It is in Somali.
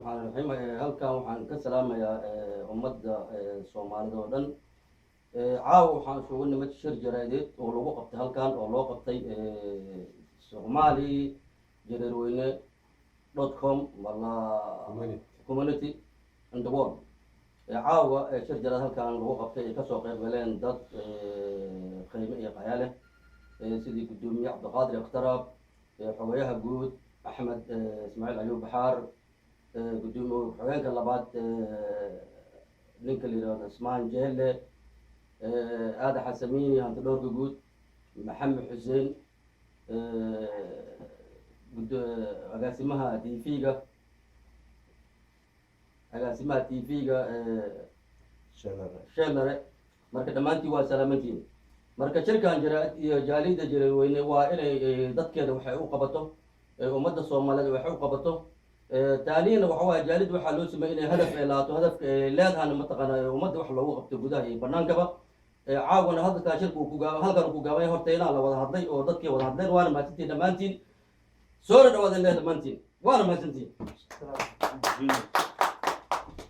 halkan waxaan ka salaamayaa ummadda Soomaalida oo dhan caawa waxaan isugu nimid shir jaraadeed oo lagu qabtay halkan oo loo qabtay Somali jareerweyne.com wala community in the world caawa shir jaraad halkan lagu qabtay ay ka soo qayb galeen dad qiimo iyo qayaale sidii gudoomiye Cabdiqaadir Ikhtarab xogayaha guud Axmed Ismaaciil Ayuub Baxaar gudoomiye xogeenka labaad ninka la yiraahdo Ismaan Jeelle aada xasamiini hanta dhowrka guud Maxamed Xuseen agaasimaha TV-ga Sheelare marka dhamaantii waa salaamantiin marka shirkan jaraad iyo jaalida jareerweyne waa inay dadkeeda waxay u qabato ummadda Soomaaliyeed waxay u qabato taaniina waxa waa jaalid waxa loo sameeyay inay hadaf ay laato hadafka leedahay mataqaana ummadda wax loogu qabto gudaha iyo banaankaba caawana hadalka shirku ku halkan ku gaabay horteena la wada hadlay oo dadkii wada hadleen waana maatintii dhamaantiin soo dhawaadeen dhamaantiin waana maatintii